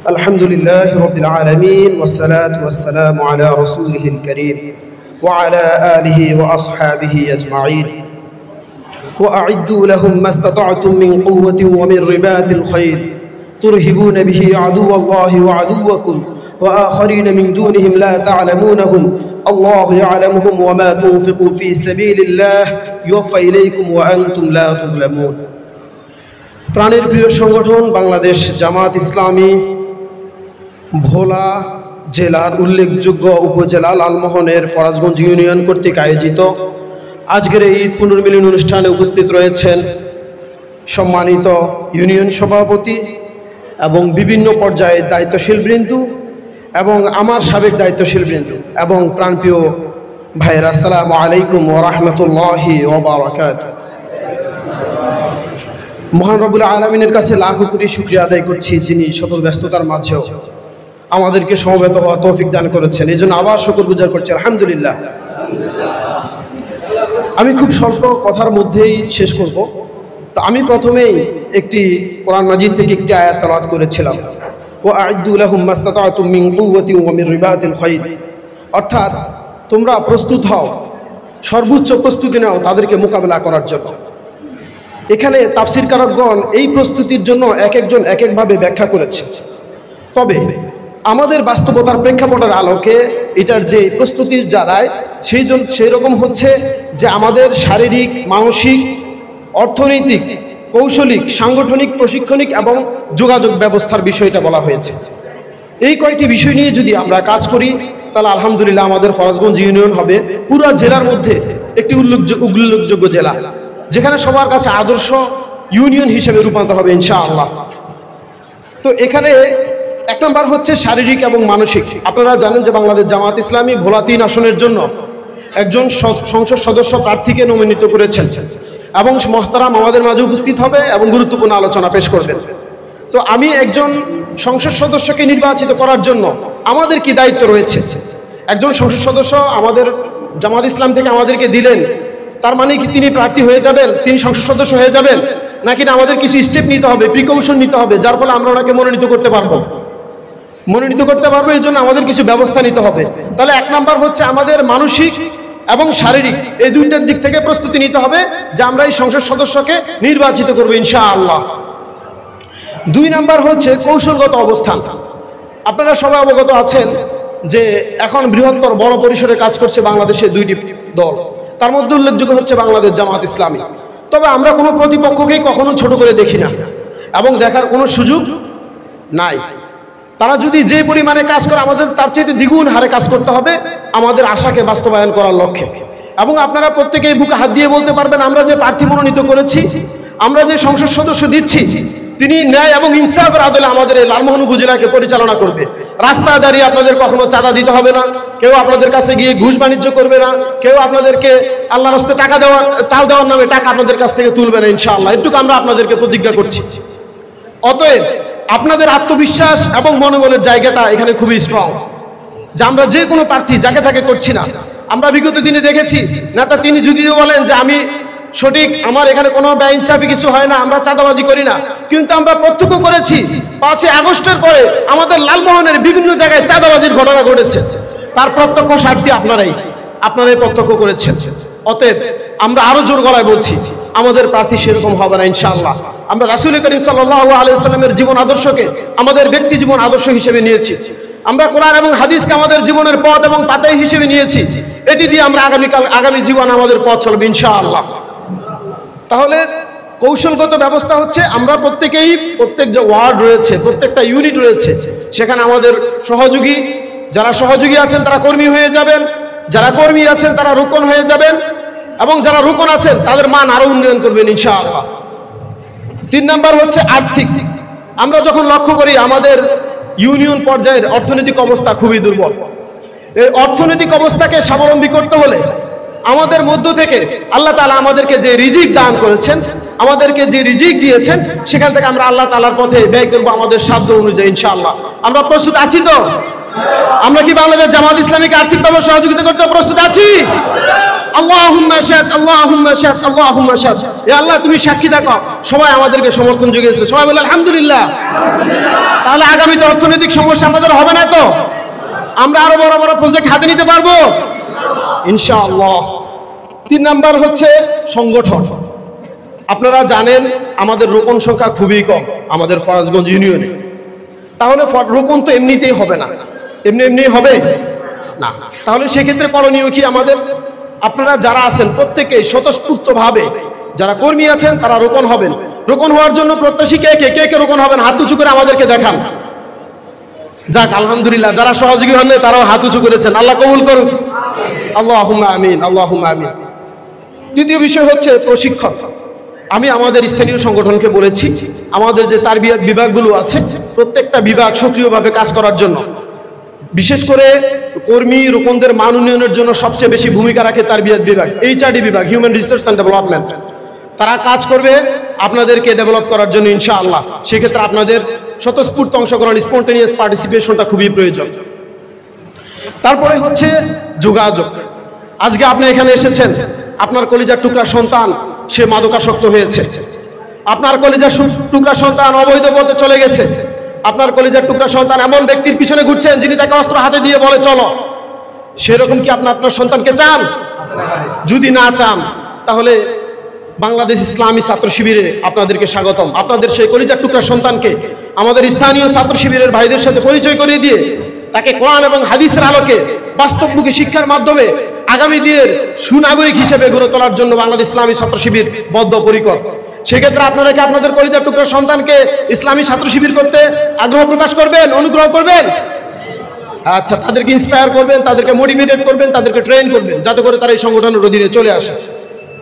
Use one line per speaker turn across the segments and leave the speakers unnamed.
الحمد لله رب العالمين والصلاة والسلام على رسوله الكريم وعلى آله وأصحابه أجمعين وأعدوا لهم ما استطعتم من قوة ومن رباط الخير ترهبون به عدو الله وعدوكم وآخرين من دونهم لا تعلمونهم الله يعلمهم وما تنفقوا في سبيل الله يوفى إليكم وأنتم لا تظلمون প্রাণের প্রিয় সংগঠন বাংলাদেশ জামাত ইসলামী ভোলা জেলার উল্লেখযোগ্য উপজেলা লালমোহনের ফরাজগঞ্জ ইউনিয়ন কর্তৃক আয়োজিত আজকের এই ঈদ পুনর্মিলন অনুষ্ঠানে উপস্থিত রয়েছেন সম্মানিত ইউনিয়ন সভাপতি এবং বিভিন্ন পর্যায়ে দায়িত্বশীল বৃন্দ এবং আমার সাবেক দায়িত্বশীল বৃন্দ এবং প্রাণপ্রিয় ভাইয়েরা, আসসালামু আলাইকুম ওয়া রাহমাতুল্লাহি ওয়া বারাকাতুহু। মহান রব্বুল আলামিনের কাছে লাখ কোটি শুকরিয়া আদায় করছি, যিনি সকল ব্যস্ততার মাঝেও আমাদেরকে সমবেত হওয়া তৌফিক দান করেছেন। এই জন্য আবার শুকরগুজার করছি, আলহামদুলিল্লাহ। আমি খুব স্বল্প কথার মধ্যেই শেষ করব। তো আমি প্রথমেই একটি কোরআন মাজিদ থেকে একটি আয়াত তেলাওয়াত করেছিলাম, ওয়া'আইদ্দু লাহুম মাসতাতা'তুম মিন কুওয়াতিন ওয়া মিন রিবাতিল খাইর, অর্থাৎ তোমরা প্রস্তুত হও, সর্বোচ্চ প্রস্তুতি নাও তাদেরকে মোকাবেলা করার জন্য। এখানে তাফসীরকারগণ এই প্রস্তুতির জন্য এক একজন এক একভাবে ব্যাখ্যা করেছে। তবে আমাদের বাস্তবতার প্রেক্ষাপটের আলোকে এটার যে প্রস্তুতির যারায় সেই রকম হচ্ছে যে আমাদের শারীরিক, মানসিক, অর্থনৈতিক, কৌশলিক, সাংগঠনিক, প্রশিক্ষণিক এবং যোগাযোগ ব্যবস্থার বিষয়টা বলা হয়েছে। এই কয়টি বিষয় নিয়ে যদি আমরা কাজ করি তাহলে আলহামদুলিল্লাহ আমাদের ফরাজগঞ্জ ইউনিয়ন হবে পুরো জেলার মধ্যে একটি উল্লেখযোগ্য জেলা, যেখানে সবার কাছে আদর্শ ইউনিয়ন হিসেবে রূপান্তর হবে ইনশাআল্লাহ। তো এখানে এক নম্বর হচ্ছে শারীরিক এবং মানসিক। আপনারা জানেন যে বাংলাদেশ জামাত ইসলামী ভোলা 3 আসনের জন্য একজন সংসদ সদস্য প্রার্থীকে মনোনীত করেছেন এবং মহতারাম আমাদের মাঝে উপস্থিত হবে এবং গুরুত্বপূর্ণ আলোচনা পেশ করবেন। তো আমি একজন সংসদ সদস্যকে নির্বাচিত করার জন্য আমাদের কি দায়িত্ব রয়েছে? একজন সংসদ সদস্য আমাদের জামাত ইসলাম থেকে আমাদেরকে দিলেন, তার মানে কি তিনি প্রার্থী হয়ে যাবেন, তিনি সংসদ সদস্য হয়ে যাবেন? নাকি না আমাদের কিছু স্টেপ নিতে হবে, প্রিকশন নিতে হবে, যার ফলে আমরা ওনাকে মনোনীত করতে পারবো? এই জন্য আমাদের কিছু ব্যবস্থা নিতে হবে। তাহলে এক নাম্বার হচ্ছে আমাদের মানসিক এবং শারীরিক এই দুইটার দিক থেকে প্রস্তুতি নিতে হবে যে আমরা এই সংসদ সদস্যকে নির্বাচিত করবো ইনশাআল্লাহ। 2 নাম্বার হচ্ছে কৌশলগত অবস্থান। আপনারা সবাই অবগত আছেন যে এখন বৃহত্তর বড় পরিসরে কাজ করছে বাংলাদেশের 2টি দল, তার মধ্যে উল্লেখযোগ্য হচ্ছে বাংলাদেশ জামাত ইসলামী। তবে আমরা কোনো প্রতিপক্ষকেই কখনো ছোট করে দেখি না এবং দেখার কোনো সুযোগ নাই। তারা যদি যে পরিমাণে কাজ করে আমাদের তার চেয়ে দ্বিগুণ হারে কাজ করতে হবে আমাদের আশাকে বাস্তবায়ন করার লক্ষ্যে। এবং আপনারা প্রত্যেকেই বুকে হাত দিয়ে বলতে পারবেন আমরা যে প্রার্থী মনোনীত করেছি, আমরা যে সংসদ সদস্য দিচ্ছি, তিনি ন্যায় এবং ইনসাফের আদলে আমাদের এই লালমোহন উপজেলাকে পরিচালনা করবে। রাস্তায় দাঁড়িয়ে আপনাদের কখনো চাঁদা দিতে হবে না, কেউ আপনাদের কাছে গিয়ে ঘুষ বাণিজ্য করবে না, কেউ আপনাদেরকে আল্লাহর রাস্তায় চাল দেওয়ার নামে টাকা আপনাদের কাছ থেকে তুলবে না ইনশাআল্লাহ। এটুকু আমরা আপনাদেরকে প্রতিজ্ঞা করছি। অতএব আপনাদের আত্মবিশ্বাস এবং মনোবলের জায়গাটা এখানে খুবই স্ট্রং, যে আমরা যে কোনো প্রার্থী যাকে তাকে করছি না। আমরা বিগত দিনে দেখেছি নেতা তিনি যদিও বলেন যে আমি সঠিক, আমার এখানে কোনো বেইনসাফি কিছু হয় না, আমরা চাঁদাবাজি করি না, কিন্তু আমরা প্রত্যক্ষ করেছি 5 আগস্টের পরে আমাদের লালমোহনের বিভিন্ন জায়গায় চাঁদাবাজির ঘটনা ঘটেছে। তার প্রত্যক্ষ সাক্ষী আপনারাই প্রত্যক্ষ করেছেন। অতএব আমরা আরো জোর গলায় বলছি আমাদের প্রার্থী সেরকম হবে না ইনশাআল্লাহ। আমরা রাসূল করিম সাল্লাল্লাহু আলাইহি ওয়াসাল্লামের জীবন আদর্শকে আমাদের ব্যক্তি জীবন আদর্শ হিসেবে নিয়েছি। আমরা কোরআন এবং হাদিসকে আমাদের জীবনের পথ এবং পাতাই হিসেবে নিয়েছি। এটি দিয়ে আমরা আগামী জীবন আমাদের পথ চলবে ইনশাআল্লাহ। তাহলে কৌশলগত ব্যবস্থা হচ্ছে আমরা প্রত্যেক যে ওয়ার্ড রয়েছে, প্রত্যেকটা ইউনিট রয়েছে, সেখানে আমাদের যারা সহযোগী আছেন তারা কর্মী হয়ে যাবেন, যারা কর্মী আছেন তারা রুকন হয়ে যাবেন এবং যারা রুকন আছেন তাদের মান আরো উন্নয়ন করবেন ইনশাআল্লাহ। 3 নাম্বার হচ্ছে আর্থিক। আমরা যখন লক্ষ্য করি আমাদের ইউনিয়ন পর্যায়ের অর্থনৈতিক অবস্থা খুবই দুর্বল। এই অর্থনৈতিক অবস্থাকে স্বাবলম্বী করতে হলে আমাদের মধ্য থেকে আল্লাহ তাআলা আমাদেরকে যে রিজিক দান করেছেন, আমাদেরকে যে রিজিক দিয়েছেন, সেখান থেকে আমরা আল্লাহ তাআলার পথে ব্যয় করব আমাদের সাধ্য অনুযায়ী ইনশাআল্লাহ। আমরা প্রস্তুত আছি তো? আমরা কি বাংলাদেশ জামাত ইসলামীকে আর্থিকভাবে সহযোগিতা করতে প্রস্তুত আছি? আল্লাহুম্মা শাহাদ, আল্লাহুম্মা শাহাদ, আল্লাহুম্মা শাহাদ। এ আল্লাহ তুমি সাক্ষী থাকো, সবাই আমাদেরকে সমর্থন জুগিয়েছে। সবাই বলে আলহামদুলিল্লাহ। তাহলে আগামীতে অর্থনৈতিক সমস্যা আমাদের হবে না তো? আমরা আরো বড় বড় প্রজেক্ট হাতে নিতে পারবো ইনশাআল্লাহ। 3 নাম্বার হচ্ছে সংগঠন। আপনারা জানেন আমাদের রোকন সংখ্যা খুবই কম আমাদের ফরাজগঞ্জ ইউনিয়নে। তাহলে রোকন তো এমনিতেই হবে না, এমনি হবে না। তাহলে সেক্ষেত্রে করণীয় কি আমাদের? আপনারা যারা আছেন প্রত্যেকেই স্বতঃস্ফূর্তভাবে, যারা কর্মী আছেন তারা রোকন হবেন। রোকন হওয়ার জন্য প্রত্যাশী কে কে রোকন হবেন? হাত উঁচু করে আমাদেরকে দেখান। যাক আলহামদুলিল্লাহ, যারা সহযোগী হন না তারাও হাত উঁচু করেছেন। আল্লাহ কবুল করুন। আল্লাহুম্মা আমিন, আল্লাহুম্মা আমিন। দ্বিতীয় বিষয় হচ্ছে প্রশিক্ষণ। আমি আমাদের স্থানীয় সংগঠনকে বলেছি আমাদের যে তারবিয়াত বিভাগগুলো আছে প্রত্যেকটা বিভাগ সক্রিয়ভাবে কাজ করার জন্য। বিশেষ করে কর্মী রোকনদের মান উন্নয়নের জন্য সবচেয়ে বেশি ভূমিকা রাখে তারবিয়াত বিভাগ, HRD বিভাগ, হিউম্যান রিসোর্স অ্যান্ড ডেভেলপমেন্ট। তারা কাজ করবে আপনাদেরকে ডেভেলপ করার জন্য ইনশাআল্লাহ। সেক্ষেত্রে আপনাদের স্বতঃস্ফূর্ত অংশগ্রহণ, স্পন্টেনিয়াস পার্টিসিপেশনটা খুবই প্রয়োজন। তারপরে হচ্ছে যোগাযোগ। আজকে আপনি এখানে এসেছেন, আপনার কলিজার টুকরা সন্তান সে মাদকাসক্ত হয়েছে, আপনার কলিজার টুকরা সন্তান অবৈধ পথে চলে গেছে, আপনার কলিজার টুকরা সন্তান এমন ব্যক্তির পিছনে ঘুরছেন যিনি তাকে অস্ত্র হাতে দিয়ে বলে চলো। সেরকম কি আপনার সন্তানকে চান? যদি না চান তাহলে বাংলাদেশ ইসলামী ছাত্র শিবিরে আপনাদেরকে স্বাগতম। আপনাদের সেই কলিজার টুকরা সন্তানকে আমাদের স্থানীয় ছাত্র শিবিরের ভাইদের সাথে পরিচয় করিয়ে দিয়ে তাকে কোরআন এবং হাদিসের আলোকে বাস্তবমুখী শিক্ষার মাধ্যমে আগামী দিনের সুনাগরিক হিসেবে গড়ে তোলার জন্য বাংলাদেশ ইসলামী ছাত্র শিবির বদ্ধপরিকর। সেক্ষেত্রে আপনারা কি আপনাদের কলিজার টুকরা সন্তানকে ইসলামী ছাত্র শিবির করতে আগ্রহ প্রকাশ করবেন, অনুগ্রহ করবেন? আচ্ছা, তাদেরকে ইন্সপায়ার করবেন, তাদেরকে মোটিভেটেড করবেন, তাদেরকে ট্রেন করবেন যাতে করে তারা এই সংগঠনের অধীনে চলে আসে।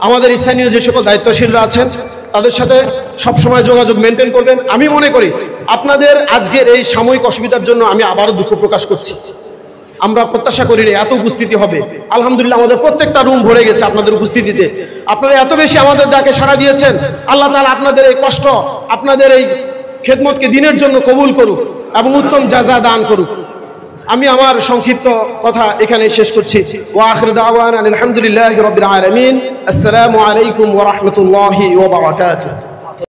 আমাদের স্থানীয় যে সকল দায়িত্বশীলরা আছেন তাদের সাথে সবসময় যোগাযোগ মেনটেন করবেন। আমি মনে করি আপনাদের আজকের এই সাময়িক অসুবিধার জন্য আমি আবারও দুঃখ প্রকাশ করছি। আমরা প্রত্যাশা করিনি এত উপস্থিতি হবে। আলহামদুলিল্লাহ আমাদের প্রত্যেকটা রুম ভরে গেছে আপনাদের উপস্থিতিতে। আপনারা এত বেশি আমাদের ডাকে সাড়া দিয়েছেন। আল্লাহ তাআলা আপনাদের এই কষ্ট, আপনাদের এই খেদমতকে দিনের জন্য কবুল করুক এবং উত্তম জাযা দান করুক। আমি আমার সংক্ষিপ্ত কথা এখানে শেষ করছি। ওয়া আখিরু দাওয়ানা আলহামদুলিল্লাহি রাব্বিল আলামিন। আসসালামু আলাইকুম ওয়া রাহমাতুল্লাহি ওয়া বারাকাতুহু।